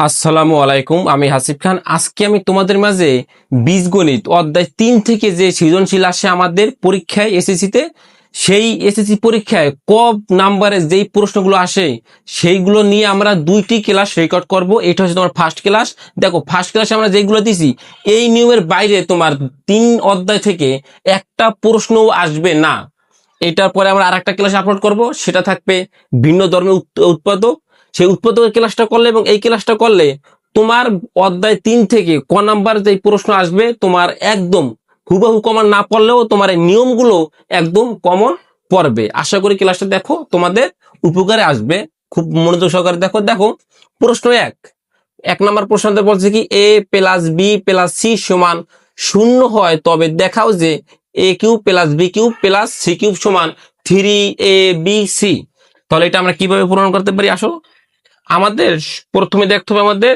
আসসালামু আলাইকুম, আমি হাসিব খান। আজকে আমি তোমাদের মাঝে বীজগণিত অধ্যায় 3 থেকে যে সৃজনশীল আসে আমাদের পরীক্ষায় এসএসসিতে, সেই এসএসসি পরীক্ষায় ক নাম্বারে যেই প্রশ্নগুলো আসে সেইগুলো নিয়ে আমরা 2টি ক্লাস রেকর্ড করব। এটা হচ্ছে তোমার ফার্স্ট ক্লাস। দেখো, ফার্স্ট ক্লাসে আমরা যেগুলো দিছি এই নিয়মের বাইরে তোমার 3 অধ্যায় থেকে একটা প্রশ্নও আসবে না। এটার পরে আমরা আরেকটা ক্লাস আপলোড করব, সেটা থাকবে ভিন্ন ধর্মের উৎপাদক। সেই উৎপাদকের ক্লাসটা করলে এবং এই ক্লাসটা করলে তোমার অধ্যায় 3 থেকে ক নাম্বার যে প্রশ্ন আসবে তোমার একদম হুবহু কমন না পড়লেও তোমার এই নিয়মগুলো একদম কমন পড়বে। আশা করি ক্লাসটা দেখো, তোমাদের উপকারে আসবে। খুব মনোযোগ সহকারে দেখো। দেখো, প্রশ্ন 1 নম্বর প্রশ্নতে বলছে কি, A plus B plus C সমান 0 হয় তবে দেখাও যে A cube plus B cube plus C cube সমান 3ab/c। তাহলে এটা আমরা কিভাবে পূরণ করতে পারি? আসো, আমাদের প্রথমে দেখতে হবে আমাদের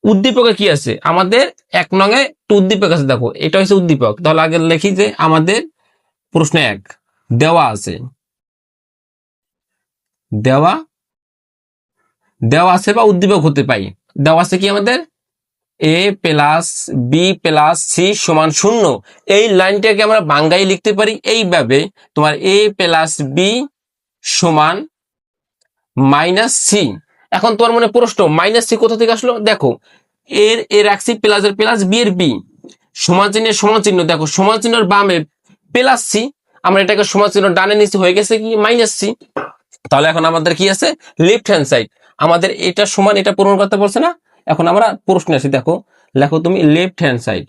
উদ্দীপকে কি আছে। আমাদের 1 নঙে উদ্দীপক আছে। দেখো, এটা হচ্ছে উদ্দীপক। তাহলে আগে লিখি যে আমাদের প্রশ্ন 1 দেওয়া আছে, দেওয়া দেওয়া আছে বা উদ্দীপক হতে পাই। দেওয়া আছে কি আমাদের এ প্লাস বি প্লাস সি সমান 0। এই লাইনটাকে আমরা বাংলায় লিখতে পারি এইভাবে, তোমার এ প্লাস বি সমান মাইনাস সি। এখন তোমার মনে প্রশ্ন, মাইনাস সি কোথা থেকে আসলো? দেখো, এর রাখছি প্লাস এর প্লাস, বি এর বি, সমান চিহ্নের সমান চিহ্ন। দেখো, সমান চিহ্নের বামে প্লাস সি, আমরা এটাকে সমান চিহ্ন ডানে নিচে হয়ে গেছে কি মাইনাস সি। তাহলে এখন আমাদের কি আছে, লেফট হ্যান্ড সাইড আমাদের এটা সমান, এটা পূরণ করতে বলছে না। এখন আমরা প্রশ্ন আসি, দেখো লেখো তুমি left hand side.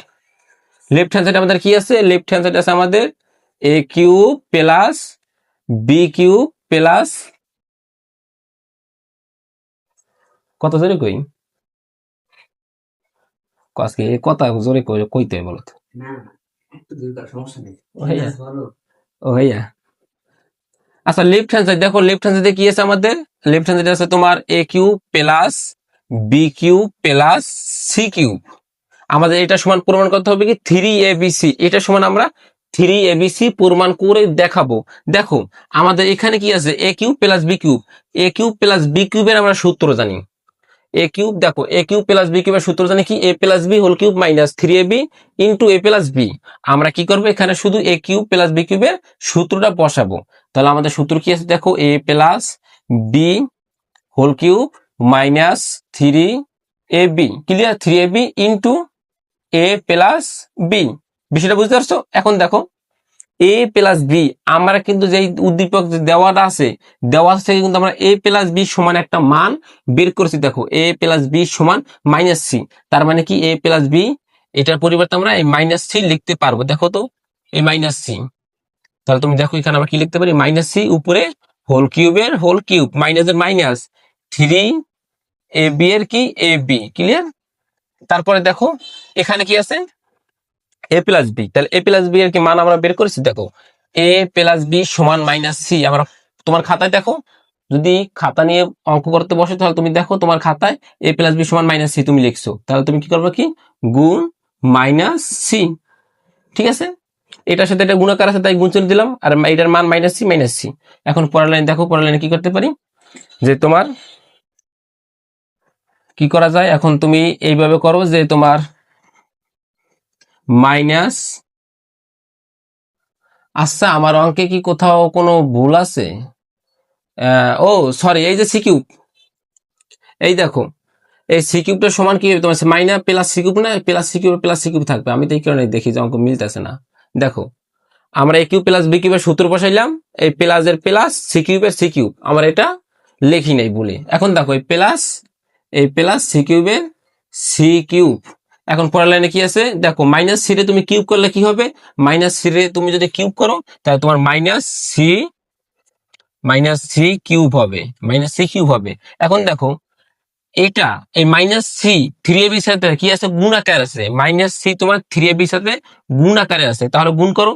Left hand side আমাদের কি আছে? লেফট হ্যান্ড সাইড আছে আমাদের A cube plus B cube plus, কত জোরে কই আজকে কথা জোরে কইতে হয় বলো তো। ও ভাইয়া, ও ভাইয়া। আচ্ছা, লেফট হ্যান্ড সাইড দেখো, লেফট হ্যান্ড সাইডে কি আছে আমাদের? লেফট হ্যান্ড সাইডে আছে তোমার A cube plus B cube plus C cube. আমাদের এটা সমান প্রমাণ করতে হবে কি 3abc। এটা সমান আমরা 3abc প্রমাণ করে দেখাবো। দেখো, আমাদের এখানে কি আছে, এ কিউব প্লাস বি কিউব। এ কিউব প্লাস বি কিউবের আমরা সূত্র জানি। এ কিউব, দেখো এ কিউব প্লাস বি কিউবের সূত্র জানি কি, A plus B whole cube minus 3ab into A plus B. আমরা কি করবো, এখানে শুধু এ কিউব প্লাস বি কিউবের সূত্রটা বসাবো। তাহলে আমাদের সূত্র কি আছে? দেখো, A plus B whole cube minus 3ab, clear? 3ab into A plus B. বিষয়টা বুঝতে পারছো? এখন দেখো, এ প্লাস বি আমরা কিন্তু যেই উদ্দীপক দেওয়াটা আছে, দেওয়া থেকে কিন্তু আমরা এ প্লাস বি সমান একটা মান বের করেছি। দেখো, এ প্লাস বি সমান মাইনাস সি। তার মানে কি, এ প্লাস বি এটার পরিবর্তে আমরা এই মাইনাস সি লিখতে পারবো। দেখো তো, এই মাইনাস সি। তাহলে তুমি দেখো, এখানে আমরা কি লিখতে পারি? মাইনাস সি উপরে হোল কিউবের হোল কিউব মাইনাসের মাইনাস 3ab এর কি এ বি, ক্লিয়ার? তারপরে দেখো এখানে কি আছে, এ প্লাস বি। তাহলে এ প্লাস বি এর কি মান আমরা বের করেছি। দেখো, এ প্লাস বি সমান মাইনাস সি। আমরা তোমার খাতায় দেখো, যদি খাতা নিয়ে অঙ্ক করতে বসে তাহলে তুমি দেখো তোমার খাতায় এ প্লাস বি সমান মাইনাস সি তুমি লিখছো। তাহলে তুমি কি করবে, কি গুণ মাইনাস সি। ঠিক আছে, এটার সাথে এটা গুণাকার আছে তাই গুণ চিহ্ন দিলাম, আর এটার মান মাইনাস সি মাইনাস সি। এখন পরের লাইন দেখো, পরের লাইনে কি করতে পারি, যে তোমার কি করা যায়, এখন তুমি এইভাবে করো যে তোমার মাইনাস, আচ্ছা আমার অঙ্কে কি কোথাও কোনো ভুল আছে? ও সরি, এই যে সি কিউব, এই দেখো এই সি কিউবটা সমান কি হবে তোমার, মাইনাস প্লাস সি কিউব না, plus C cube plus C cube থাকবে। আমি তো এই কারণে দেখি যে অঙ্ক মিলতেছে না। দেখো, আমরা এ কিউব প্লাস বি কিউবের সূত্র বসাইলাম, এই প্লাস এর প্লাস সি কিউবের সি কিউব আমরা এটা লিখি নাই বলে। এখন দেখো, এই প্লাস সি কিউবের সি কিউব। এখন পরের লাইনে কি আছে, দেখো মাইনাস সি রে তুমি কিউব করলে কি হবে, মাইনাস সি রে তুমি যদি কিউব করো তাহলে তোমার মাইনাস সি কিউব হবে, মাইনাস সি কিউব হবে। এখন দেখো, এটা এই মাইনাস সি 3ab সাথে কি আছে, গুণ আকারে আছে। মাইনাস সি তোমার 3ab সাথে গুণ আকারে আছে। তাহলে গুণ করো,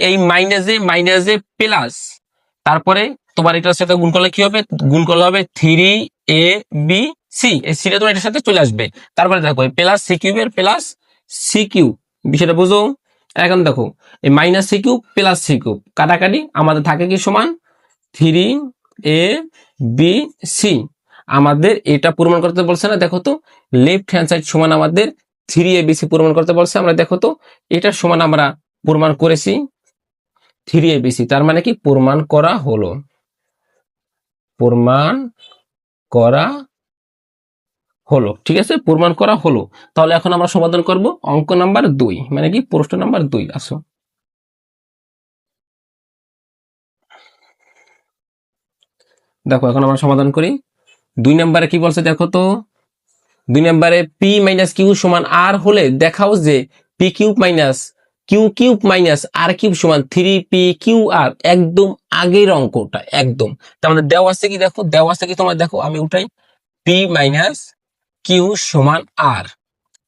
এই মাইনাসে প্লাস, তারপরে তোমার এটার সাথে গুণ করলে কি হবে, গুণ করলে হবে 3abc। এই সিটা তোমার এটার সাথে চলে আসবে। তারপরে দেখো, প্লাস সি কিউবের প্লাস সি কিউব, বিষয়টা বুঝো। এখন দেখো, এই minus C cube plus C cube কাটাকাটি আমাদের থাকে কি সমান 3abc। আমাদের এটা প্রমাণ করতে বলছে না, দেখো তো লেফট হ্যান্ড সাইড সমান আমাদের 3abc প্রমাণ করতে বলছে। আমরা দেখো তো এটা সমান আমরা প্রমাণ করেছি 3abc, তার মানে কি প্রমাণ করা হলো, প্রমাণ করা হলো। ঠিক আছে, প্রমাণ করা হলো। তাহলে এখন আমরা সমাধান করব অঙ্ক নাম্বার 2, মানে কি প্রশ্ন নাম্বার 2। আসো দেখো এখন আমরা সমাধান করি। 2 নম্বরে কি বলছে দেখো তো, 2 নম্বরে পি মাইনাস কিউ সমান আর হলে দেখাও যে P cube minus Q cube minus R cube সমান 3পি কিউ আর। একদম আগের অঙ্কটা একদম। তার মানে দেওয়া আছে কি, দেখো দেওয়া আছে কি, তোমার দেখো আমি উঠাই, পি মাইনাস কিউ সমান আর,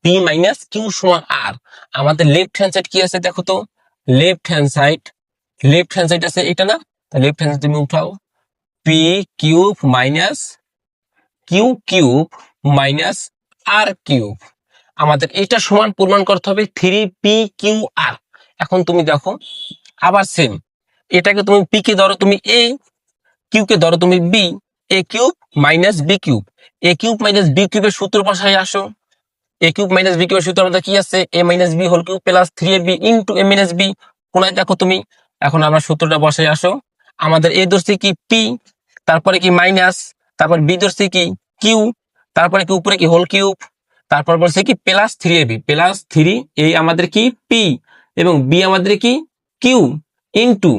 পি মাইনাস কিউ সমান আর। আমাদের লেফট হ্যান্ড সাইড কি আছে দেখো তো, left hand side, left hand side আছে এটা না, লেফট হ্যান্ড সাইড তুমি উঠাও, P cube minus Q cube minus R cube. আমাদের এটা সমান প্রমাণ করতে হবে 3পি কিউ আর। এখন তুমি দেখো আবার সেম, এটাকে তুমি পি কে ধরো তুমি এ, কিউ কে ধরো তুমি বি, এ কিউব মাইনাস বি কিউব, এ কিউব মাইনাস বি কিউবের সূত্র বসায় আসো। এ কিউব মাইনাস বি কিউবের সূত্র আমাদের কি আছে, A minus B whole cube plus 3ab into A minus B. কোনায় দেখো তুমি, এখন আমরা সূত্রটা বসায় আসো। আমাদের এ ধরছি কি পি, তারপরে কি মাইনাস, তারপর বি ধরছি কি কিউ, তারপরে কি উপরে কি হোল কিউব, তারপর বলছে কি প্লাস 3ab, প্লাস 3 এই আমাদের কি পি এবং বি আমাদের কি Q into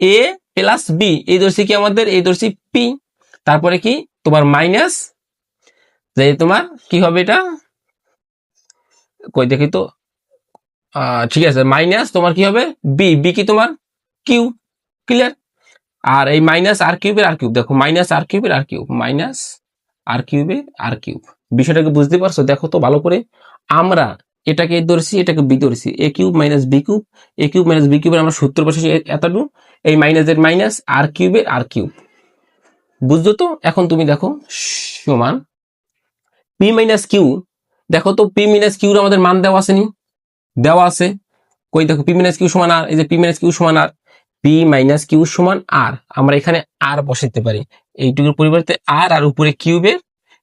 A plus B, এই ধরছি কি আমাদের, এই ধরছি পি, তারপরে কি তোমার মাইনাস, যে তোমার কি হবে এটা, কই দেখি তো, ঠিক আছে মাইনাস তোমার কি হবে বি, বি কি তোমার কিউ, ক্লিয়ার। আর এই মাইনাস আর কিউবের আর কিউব, দেখো মাইনাস আর কিউবের আর কিউব, মাইনাস আর কিউবের আর কিউব। বিষয়টাকে বুঝতে পারছো, দেখো তো ভালো করে। আমরা এটাকে ধরছি, এটাকে বি ধরছি, এ কিউব মাইনাস বি কিউব, এ কিউব মাইনাস বি কিউবের আমরা সূত্র বসেছি এতটুকু, এই মাইনাসের মাইনাস আর কিউবের আর কিউব, বুঝছো তো। এখন তুমি দেখো সমান পি মাইনাস কিউ, দেখো তো পি মাইনাস কিউর আমাদের মান দেওয়া আসেনি, দেওয়া আছে, কই দেখো পি মাইনাস কিউ সমান আর, এই যে পি মাইনাস কিউ সমান আর, পি মাইনাস কিউ সমান আর, আমরা এখানে আর বসাইতে পারি, এইটুকুর পরিবর্তে আর, আর উপরে কিউবের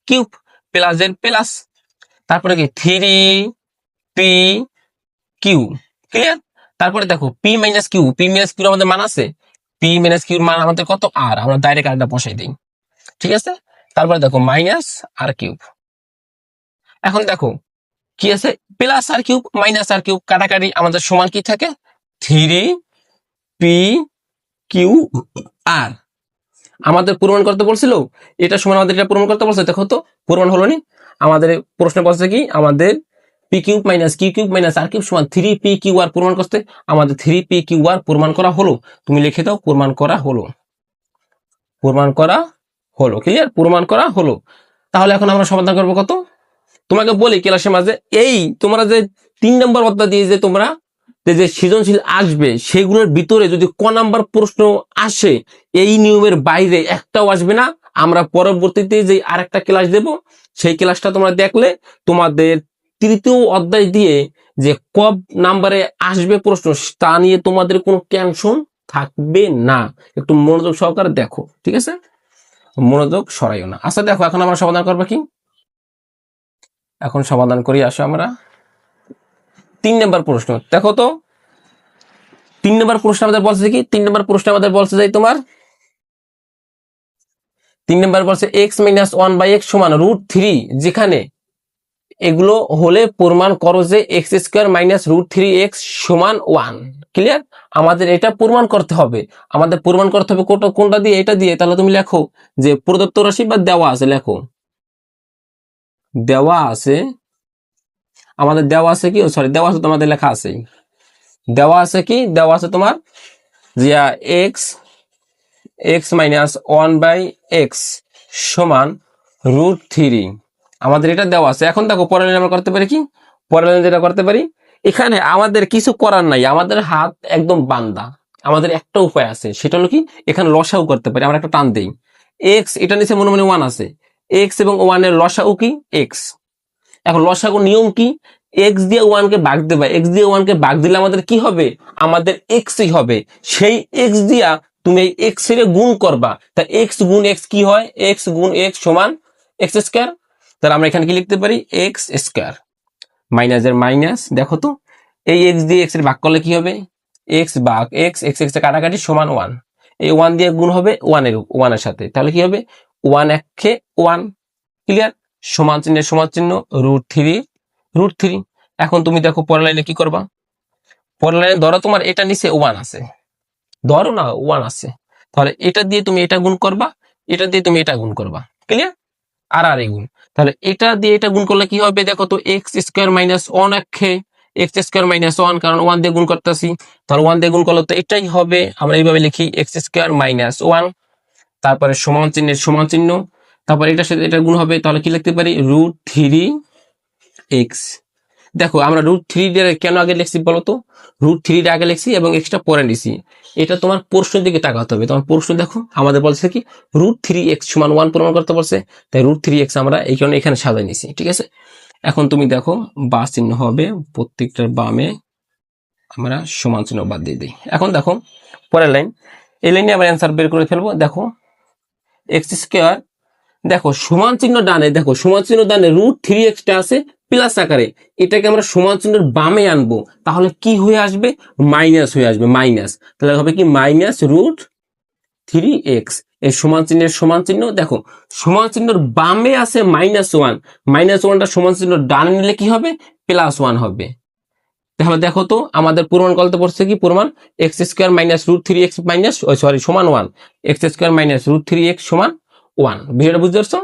কিউব প্লাস এর প্লাস, তারপরে কি 3পি কিউ, ক্লিয়ার। তারপরে দেখো P minus Q, P minus Q আমাদের মান আছে, পি মাইনাস কিউর মান আমাদের কত আর, আমরা ডাইরেক্ট আরটা বসাই দিই, ঠিক আছে। তারপরে দেখো মাইনাস আর কিউব, এখন দেখো কি আছে প্লাস আর কিউব মাইনাস আর কিউব, কাটাকাটি আমাদের সমান কি থাকে 3পি কিউ আর। আমাদের প্রমাণ করতে বলছিল এটা সমান, আমাদের এটা প্রমাণ করতে বলছে, দেখো তো প্রমাণ হলো নি। আমাদের প্রশ্ন বলছে কি আমাদের P cube minus Q cube minus R cube সমান 3পি কিউ আর প্রমাণ করতে, আমাদের 3পি কিউ আর প্রমাণ করা হলো। তুমি লিখে দাও প্রমাণ করা হলো, প্রমাণ করা হলো, ক্লিয়ার, প্রমাণ করা হলো। তাহলে এখন আমরা সমাধান করবো কত, তোমাকে বলি ক্লাসের মাঝে এই তোমরা যে 3 নম্বর অধ্যায় দিয়ে যে তোমরা যে সৃজনশীল আসবে সেগুলোর ভিতরে যদি ক নাম্বার প্রশ্ন আসে এই নিয়মের বাইরে একটাও আসবে না। আমরা পরবর্তীতে যে আরেকটা ক্লাস দেব সেই ক্লাসটা তোমরা দেখলে তোমাদের তৃতীয় অধ্যায় দিয়ে যে ক নাম্বারে আসবে প্রশ্ন তা নিয়ে তোমাদের কোনো টেনশন থাকবে না। একটু মনোযোগ সহকারে দেখো, ঠিক আছে, মনোযোগ সরাইও না। আচ্ছা দেখো এখন আমরা সমাধান করবো কি, এখন সমাধান করি আসো আমরা 3 নম্বর প্রশ্ন। দেখো তো 3 নম্বর প্রশ্ন আমাদের বলছে কি, 3 নম্বর প্রশ্ন আমাদের বলছে যে তোমার 3 নম্বর বলছে এক্স মাইনাস 1/x সমান √3, যেখানে এগুলো হলে প্রমাণ করো যে এক্স স্কোয়ার মাইনাস √3x সমান 1, ক্লিয়ার। আমাদের এটা প্রমাণ করতে হবে, আমাদের প্রমাণ করতে হবে কোনটা দিয়ে, এটা দিয়ে। তাহলে তুমি লেখো যে প্রদত্ত রাশি বা দেওয়া আছে, লেখো দেওয়া আছে, আমাদের দেওয়া আছে কি, সরি দেওয়া আছে তোমাদের লেখা আছে, দেওয়া আছে কি, দেওয়া আছে তোমার যে এক্স মাইনাস 1/x সমান √3, আমাদের এটা দেওয়া আছে। এখন দেখো পরের লাইন আমরা করতে পারি কি, পরের লাইন যেটা করতে পারি, এখানে আমাদের কিছু করার নাই, আমাদের হাত একদম বান্দা। আমাদের একটা উপায় আছে, সেটা হলো কি এখানে লসাউ করতে পারি। আমরা একটা টান দেই, এক্স এটা নিচে মনে মনে 1 আছে, এক্স এবং 1 এর লসাউ কি এক্স। এখন লসাগু নিয়ম কি, এক্স দিয়ে 1 কে ভাগ দেবা, এক্স দিয়ে 1 কে ভাগ দিলে আমাদের কি হবে, আমাদের এক্সই হবে। সেই এক্স দিয়া তুমি এই এক্স এর গুণ করবা, তা এক্স গুণ এক্স কি হয়, এক্স গুণ এক্স সমান এক্স স্কোয়ার। তাহলে আমরা এখানে কি লিখতে পারি, এক্স স্কোয়ার মাইনাসের মাইনাস, দেখো তো এই এক্স দিয়ে এক্স এর ভাগ করলে কি হবে, এক্স ভাগ এক্স, এক্স এক্স কাটাকাটি সমান 1, এই 1 দিয়ে গুণ হবে 1 এর সাথে, তাহলে কি হবে 1 একে 1, ক্লিয়ার, সমান চিহ্নের সমান চিহ্ন √3। এখন তুমি দেখো পরের লাইনে কি করবা, পরের লাইনে ধরো তোমার এটা নিচে 1 আছে, ধরো না 1 আছে, তাহলে এটা দিয়ে তুমি এটা গুণ করবা, এটা দিয়ে তুমি এটা গুণ করবা, ক্লিয়ার, আর এই গুণ, তাহলে এটা দিয়ে এটা গুণ করলে কি হবে, দেখো তো এক্স স্কোয়ার মাইনাস 1 একে এক্স স্কোয়ার মাইনাস 1, কারণ 1 দিয়ে গুণ করতেছি, তাহলে 1 দিয়ে গুণ করলে তো এটাই হবে, আমরা এইভাবে লিখি এক্স স্কোয়ার মাইনাস 1, তারপরে সমান চিহ্নের সমান চিহ্ন, তারপর এটার সাথে এটা গুণ হবে, তাহলে কি লিখতে পারি √3x। দেখো আমরা √3 কেন আগে লিখছি বলতো, √3 আগে লিখছি এবং এক্সট্রা পরে নিছি, এটা তোমার প্রশ্নের দিকে তাকাতে হবে, তোমার প্রশ্ন দেখো আমাদের বলছে কি √3x সমান 1 প্রমাণ করতে বলছে, তাই √3x আমরা এই কারণে এখানে সাজাই নিছি, ঠিক আছে। এখন তুমি দেখো বা চিহ্ন হবে প্রত্যেকটার বামে, আমরা সমান চিহ্ন বাদ দিয়ে দিই। এখন দেখো পরের লাইন, এই লাইনে আমরা অ্যান্সার বের করে ফেলবো, দেখো এক্স স্কোয়ার, দেখো সমান চিহ্ন ডানে, দেখো সমান চিহ্ন ডানে √3x টা আছে প্লাস আকারে, এটাকে আমরা সমান চিহ্নের বামে আনবো, তাহলে কি হয়ে আসবে, মাইনাস হয়ে আসবে, মাইনাস, তাহলে হবে কি মাইনাস √3x, এই সমান চিহ্নের সমান চিহ্ন, দেখো সমান চিহ্নের বামে আছে -1, -1টা সমান চিহ্ন ডানে নিলে কি হবে, +1 হবে। তাহলে দেখো তো আমাদের প্রমাণ করতে পড়ছে কি, প্রমাণ x square minus √3x minus সমান 1, এক্স স্কোয়ার মাইনাস √3x সমান 1, ভিডিওটা বুঝতে পারছো।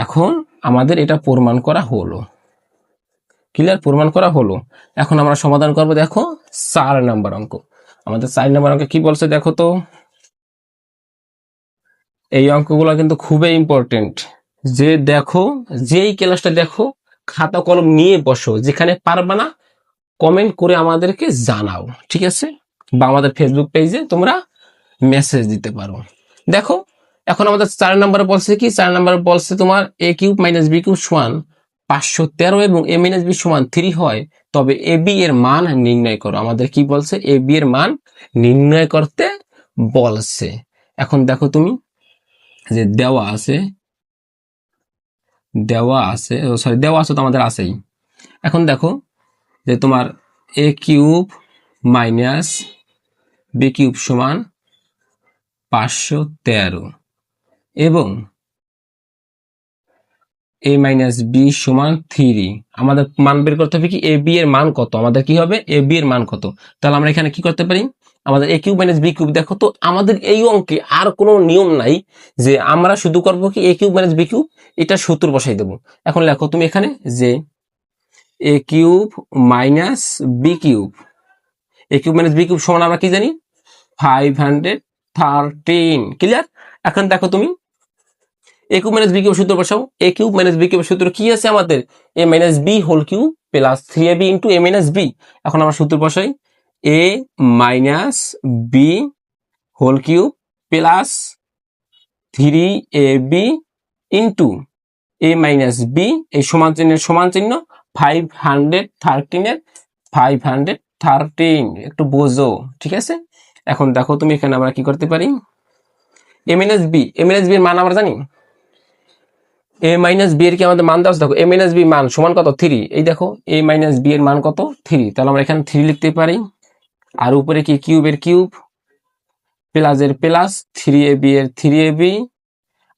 এখন আমাদের এটা প্রমাণ করা হলো, ক্লিয়ার, প্রমাণ করা হলো। এখন আমরা সমাধান করব, দেখো 4 নাম্বার অঙ্ক, আমাদের 4 নাম্বার অঙ্কে কি বলছে দেখো তো, এই অঙ্কগুলো কিন্তু খুবই ইম্পর্টেন্ট, যে দেখো যেই ক্লাসটা দেখো খাতা কলম নিয়ে বসো, যেখানে পারবা না কমেন্ট করে আমাদেরকে জানাও, ঠিক আছে, বা আমাদের ফেসবুক পেজে তোমরা মেসেজ দিতে পারো। দেখো এখন আমাদের 4 নম্বরে বলছে কি, 4 নম্বরে বলছে তোমার a³ - b³ সমান 513 এবং a - b সমান 3 হয়, তবে ab এর মান নির্ণয় করো। আমাদের কি বলছে, ab এর মান নির্ণয় করতে বলছে। এখন দেখো তুমি যে দেওয়া আছে তো আমাদের আছেই। এখন দেখো যে তোমার a³ - b³ সমান 513 এবং a - b সমান 3, আমাদের মান বের করতে হবে কি, ab এর মান কত, আমাদের কি হবে ab এর মান কত। তাহলে আমরা এখানে কি করতে পারি, আমাদের a³ - b³ দেখো তো আমাদের এই অঙ্কে আর কোনো নিয়ম নাই, যে আমরা শুধু করব কি a³ - b³ এটা সূত্র বসাই দেব। এখন লেখো তুমি এখানে যে a³ - b³ a³ - b³ সমান আমরা কি জানি 513, ক্লিয়ার। এখন দেখো তুমি a³ - b³ সূত্র বসাও, a³ - b³ সূত্র কি আছে আমাদের, a - b whole cube plus 3ab into a - b। এখন আমরা সূত্র বসাই, a - b whole cube plus 3ab into a - b, এই সমান চিহ্নের সমান চিহ্ন 513 এর 513, একটু বোঝো, ঠিক আছে। এখন দেখো তুমি এখানে আমরা কি করতে পারি, a - b এর মান আমরা জানি, a - b এর কি আমাদের মান দেওয়া আছে, দেখো a - b মান সমান কত 3, এই দেখো a - b এর মান কত 3, তাহলে আমরা এখানে 3 লিখতে পারি, আর উপরে কি কিউবের কিউব প্লাস এর প্লাস 3ab এর 3ab,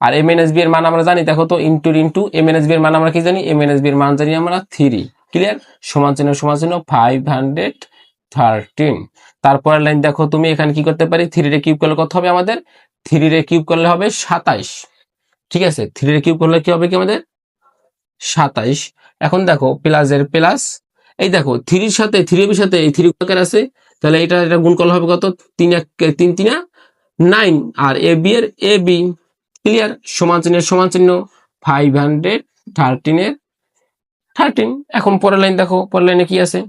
আর a - b এর মান আমরা জানি, দেখো তো ইন্টু a - b এর মান আমরা কি জানি, a - b এর মান জানি আমরা 3, ক্লিয়ার, সমান চিহ্ন 513। তারপরের লাইন দেখো তুমি এখানে কি করতে পারি, 3 রে কিউব করলে কত হবে আমাদের, 3 রে কিউব করলে হবে 27, ঠিক আছে, 3 রে কিউব করলে কি হবে কি আমাদের 27। এখন দেখো প্লাস এর প্লাস, এই দেখো 3 সাথে 3ab সাথে এই 3 কার আছে, তাহলে এটা গুণ করলে হবে কত, 3 3 9, আর ab এর ab, ক্লিয়ার, সমান চিহ্নের সমান চিহ্ন 513 এর 13। এখন পরের লাইন দেখো, পরের লাইনে কি আছে,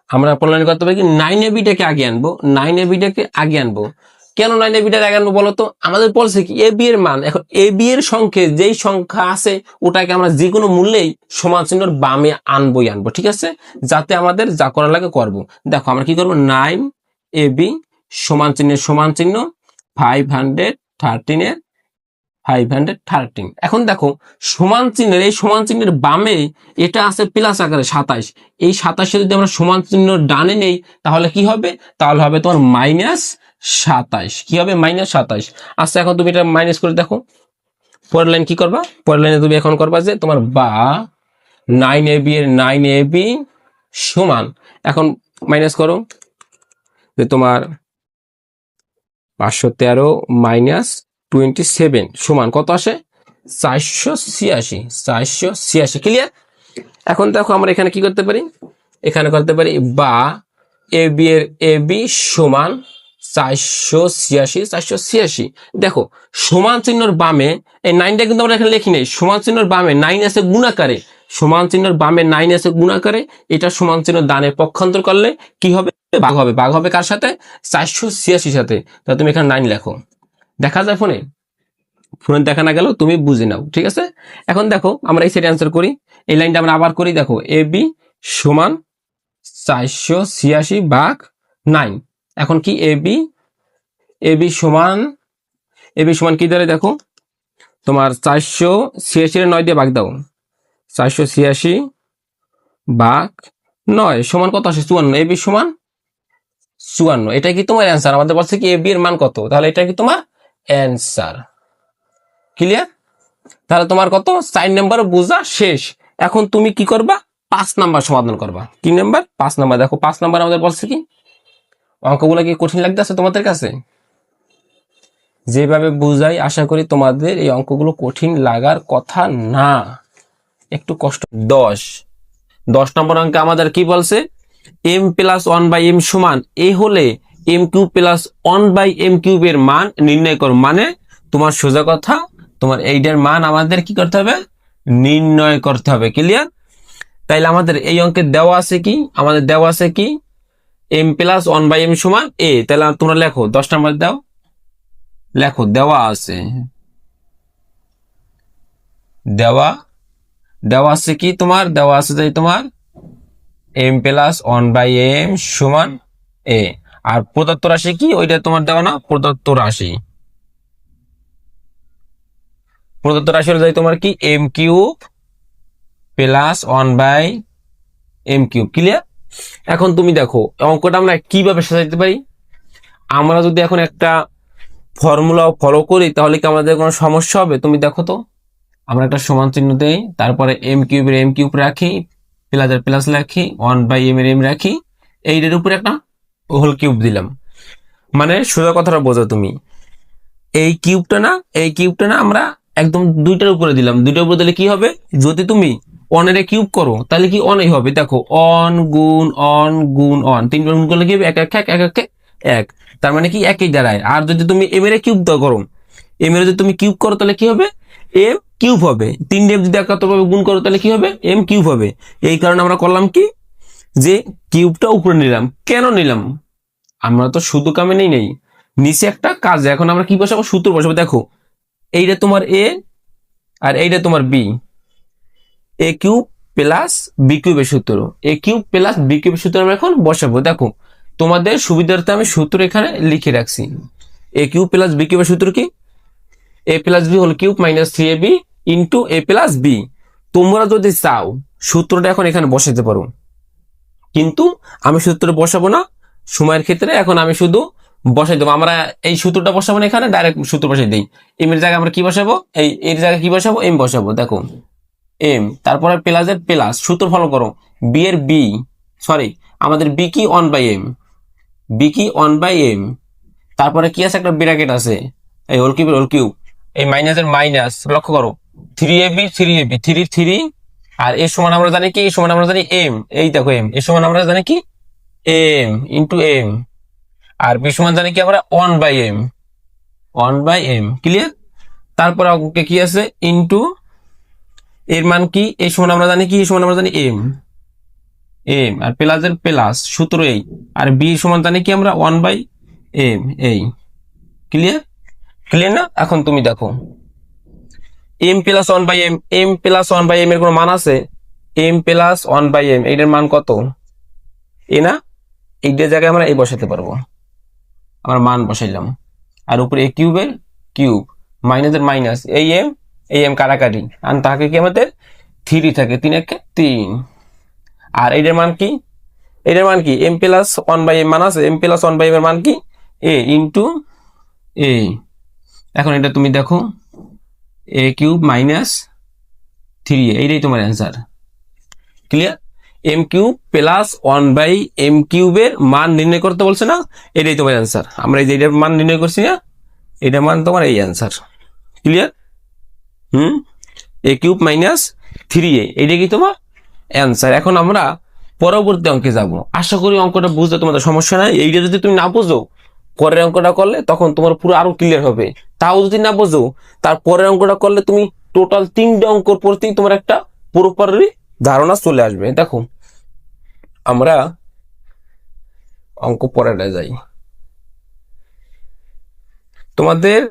আমরা পরের লাইনে করতে পারি কি 9ab টাকে আগে আনবো, 9ab টাকে আগে আনবো। কেন 9ab টাকে আগে আনবো বলতো, আমাদের বলছে কি ab এর মান, এখন ab এর সংখ্যে যেই সংখ্যা আছে ওটাকে আমরা যে কোনো মূল্যেই সমান চিহ্নর বামে আনবো, ঠিক আছে, যাতে আমাদের যা করা লাগে করব। দেখো আমরা কি করবো, 9ab সমান চিহ্নের সমান চিহ্ন 513 এর 513। এখন দেখো সমান চিহ্নের এই সমান চিহ্নের বামে এটা আছে প্লাস আকারে 27, এই 27 যদি আমরা সমান চিহ্ন ডানে নেই তাহলে কি হবে, তাহলে হবে তোমার -27। কি হবে -27। আচ্ছা এখন তুমি এটা মাইনাস করে দেখো, পরের লাইন কি করবা, পরের লাইনে তুমি এখন করবা যে তোমার বা 9ab এর 9ab সমান, এখন মাইনাস করো যে তোমার 513 - 27 সমান কত আসে, 486। ক্লিয়ার। এখন দেখো আমরা এখানে কি করতে পারি, এখানে করতে পারি বা ab এর ab সমান 486। দেখো সমান চিহ্নর বামে এই 9টা কিন্তু আমরা এখানে লিখি নাই, সমান চিহ্নর বামে 9 আছে গুণাকারে, সমান চিহ্নর বামে 9 আছে গুণাকারে, এটা সমান চিহ্ন ডানে পক্ষান্তর করলে কি হবে, ভাগ হবে। ভাগ হবে কার সাথে, 486 সাথে। তাহলে তুমি এখানে 9 লেখো, দেখা যায় ফোনে, ফোনে দেখা না গেল তুমি বুঝে নাও, ঠিক আছে। এখন দেখো আমরা এই সেট অ্যান্সার করি, এই লাইনটা আমরা আবার করি। দেখো ab সমান 486 ভাগ 9। এখন কি ab সমান কি ধরে দেখো তোমার 486 এর 9 দিয়ে ভাগ দাও, 486 ভাগ 9 সমান কত আসে, 54। ab সমান 54, এটা কি তোমার অ্যান্সার। আমাদের বলছে কি ab এর মান কত, তাহলে এটা কি তোমার অ্যান্সার। ক্লিয়ার। তাহলে তোমার কত 4 নাম্বার বোঝা শেষ। এখন তুমি কি করবা, 5 নাম্বার সমাধান করবা। কি নাম্বার, 5 নাম্বার। দেখো 5 নাম্বার আমাদের বলছে কি, অঙ্কগুলো কি কঠিন লাগতেছে তোমাদের কাছে, যেভাবে বুঝাই আশা করি তোমাদের এই অঙ্কগুলো কঠিন লাগার কথা না, একটু কষ্ট। 10 নম্বর অঙ্কে আমাদের কি বলছে, m + 1/m সমান a হলে m³ + 1/m³ এর মান নির্ণয় করো। মানে তোমার সোজা কথা, তোমার এইটার মান আমাদের কি করতে হবে, নির্ণয় করতে হবে। ক্লিয়ার। তাইলে আমাদের এই অঙ্কে দেওয়া আছে কি, আমাদের দেওয়া আছে কি m + 1/m সমান a। তাহলে তোমরা লেখো 10 নম্বর দাও, লেখো দেওয়া আছে, দেওয়া আছে কি তোমার, দেওয়া আছে যে তোমার m + 1/m সমান a। আর প্রদত্ত রাশি কি, ওইটা তোমার দেওয়া না, প্রদত্ত রাশি হলো তোমার কি m³ + 1/m³। ক্লিয়ার। এখন তুমি দেখো অঙ্কটা আমরা কিভাবে সাজাইতে পারি, আমরা যদি এখন একটা ফর্মুলা ফলো করি তাহলে কি আমাদের কোনো সমস্যা হবে। তুমি দেখো তো, আমরা একটা সমান চিহ্ন দেই, তারপরে m³ এর m³ রাখি, প্লাসের প্লাস রাখি, 1/m এর m রাখি, এইটার উপরে একটা হোল কিউব দিলাম। মানে সোজা কথাটা বোঝো তুমি, এই কিউবটা না আমরা একদম দুইটার উপরে দিলাম, দুইটার উপরে দিলে কি হবে, যদি তুমি 1 এর কিউব করো তাহলে কি 1 হবে। দেখো 1 গুণ 1 গুণ 1, 3 বার গুণ করলে কি হবে, 1 1 1 1, তার মানে কি একই দাঁড়ায়। আর যদি তুমি m এর কিউব দাও করো, m এর যদি তুমি কিউব করো তাহলে কি হবে, m³ হবে। 3 দিয়ে যদি একাত্তরভাবে গুণ করো তাহলে কি হবে, m³ হবে। এই কারণে আমরা করলাম কি, যে কিউবটা উপরে নিলাম। কেন নিলাম, আমরা তো শুধু কামে নেই নিচে একটা কাজে। এখন আমরা কি বসাবো, সূত্র বসাবো। দেখো এইটা তোমার a আর এইটা তোমার b, a³ + b³ এর সূত্র, a³ + b³ এর সূত্র আমরা এখন বসাবো। দেখো তোমাদের সুবিধার্থে আমি সূত্র এখানে লিখে রাখছি। a³ + b³ এর সূত্র কি, a + b whole cube - 3ab into a + b। তোমরা যদি চাও সূত্রটা এখন এখানে বসাতে পারো, কিন্তু আমি সূত্র বসাবো না সময়ের ক্ষেত্রে, এখন আমি শুধু বসাই দেবো। আমরা এই সূত্রটা বসাবো না, এখানে ডাইরেক্ট সূত্র বসাই দিই। এম এর জায়গায় আমরা কি বসাবো, এর জায়গায় কি বসাবো, এম বসাবো। দেখো এম, তারপরে প্লাসের প্লাস, সূত্র ফলো করো, বি এর বি, সরি আমাদের বি কি 1/m, বি কি 1/m, তারপরে কি আছে, একটা ব্র্যাকেট আছে, এই হোল কিউব, এই মাইনাসের মাইনাস, লক্ষ্য করো 3ab 3 আর এর সমান আমরা জানি কি, এর সমান আমরা জানি এম, এই দেখো এম, এর সমান আমরা জানি কি এম ইন্টু এম, আর বি সমান জানি কি আমরা 1/m। ক্লিয়ার। তারপর অঙ্কে কি আছে, ইন্টু এর মান কি, এই সমান আমরা জানি কি, এই সমান আমরা জানি এম, আর প্লাসের প্লাস, সূত্র এই, আর বি সমান জানি কি আমরা 1/m। এই ক্লিয়ার না। এখন তুমি দেখো m + 1/m, m + 1/m এর কোনো মান আছে, m + 1/m এইটার মান কত, এ না, এইটার জায়গায় আমরা এই বসাতে পারবো, আমরা মান বসাইলাম। আর উপরে a³ এর কিউব মাইনাসের মাইনাস, এই এম কাটাকাটি, আর তাকে কি আমাদের 3 থাকে, 3 একে 3। আর এটার মান কি, এটার মান কি এম প্লাস 1/m মান আছে, এম প্লাস 1/m এর মান কি এ ইন্টু এ। এখন এটা তুমি দেখো এ কিউব মাইনাস 3a, এইটাই তোমার answer. Clear? M cube plus 1/m কিউবের মান নির্ণয় করতে বলছে না, এটাই তোমার অ্যান্সার। আমরা এই যে এটার মান নির্ণয় করছি না, এটার মান তোমার এই অ্যান্সার। ক্লিয়ার? এ কিউব মাইনাস 3a, এইটা কি তোমার অ্যান্সার। এখন আমরা পরবর্তী অঙ্কে যাব। আশা করি অঙ্কটা বুঝতে তোমাদের সমস্যা নাই। এইটা যদি তুমি না বুঝো, পরের অঙ্কটা করলে তখন তোমার পুরো আরো ক্লিয়ার হবে। তাও যদি না বুঝো, তার পরের অঙ্কটা করলে তুমি টোটাল 3টে অঙ্কর প্রতি তোমার একটা পুরোপুরি ধারণা চলে আসবে। দেখো আমরা অঙ্ক পরেটা যাই। তোমাদের